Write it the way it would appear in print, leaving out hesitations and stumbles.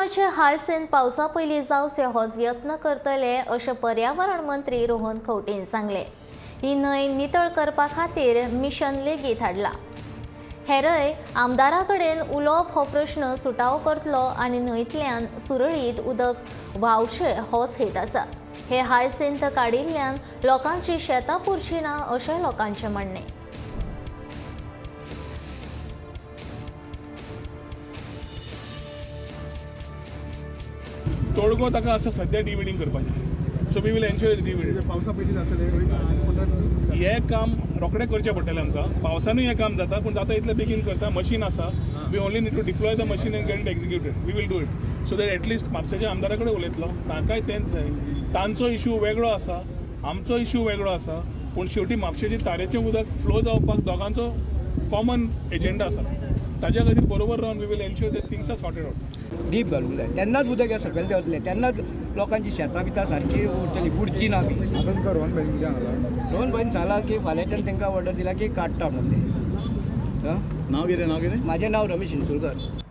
गोंयचे हायसेंत पावसा पयलीं जावचे होच यत्न करतले अशें पर्यावरण मंत्री रोहन खंवटेन सांगले। ही न्हंय नितळ करपा खातीर मिशन लेगीत हाडला। हेरय आमदारा कडेन उलोवप हो प्रश्न सुटावो करतलो आनी न्हंयतल्यान सुरळीत उदक व्हांवचें होच हेत आसा। हे हायसेंत काडिल्ल्यान लोकांची शेतां पुरची ना अशें लोकांचें म्हणणें। तोडगो ताका आसा सद्या डिविडिंग करपाचें, सो वी वील एन्श्योर डिविडिंग। पावसा पयलीं जातलें हें काम रोखडें करचें पडटलें आमकां। पावसानूय हें काम जाता, पूण जाता इतलें बेगीन करता। मशीन आसा, we only need to deploy the machine and get it executed. We will do it so that at least म्हापशाच्या आमदारा कडेन उलयतलो, तांकांय तेंच जाय। तांचो इशू वेगळो आसा, आमचो इशू वेगळो आसा, पूण शेवटी म्हापशेची तारेचें उदक फ्लो जावपाक दोगांचो कॉमन एजेंडा आसा। ताच्या खातीर बरोबर रावन we will ensure that things are sorted out. डीप घालूंक जाय, तेन्नाच उदक हे सकयल देंवतलें, तेन्नाच लोकांची शेतां बितां सारकी उरतलीं, बुडची ना बी। रोहन भाईन सांगला की फाल्यांच्यान तांकां ऑर्डर दिला की काडटा म्हणून ते। नाव कितें म्हाजें नांव रमेश इंसुलकर।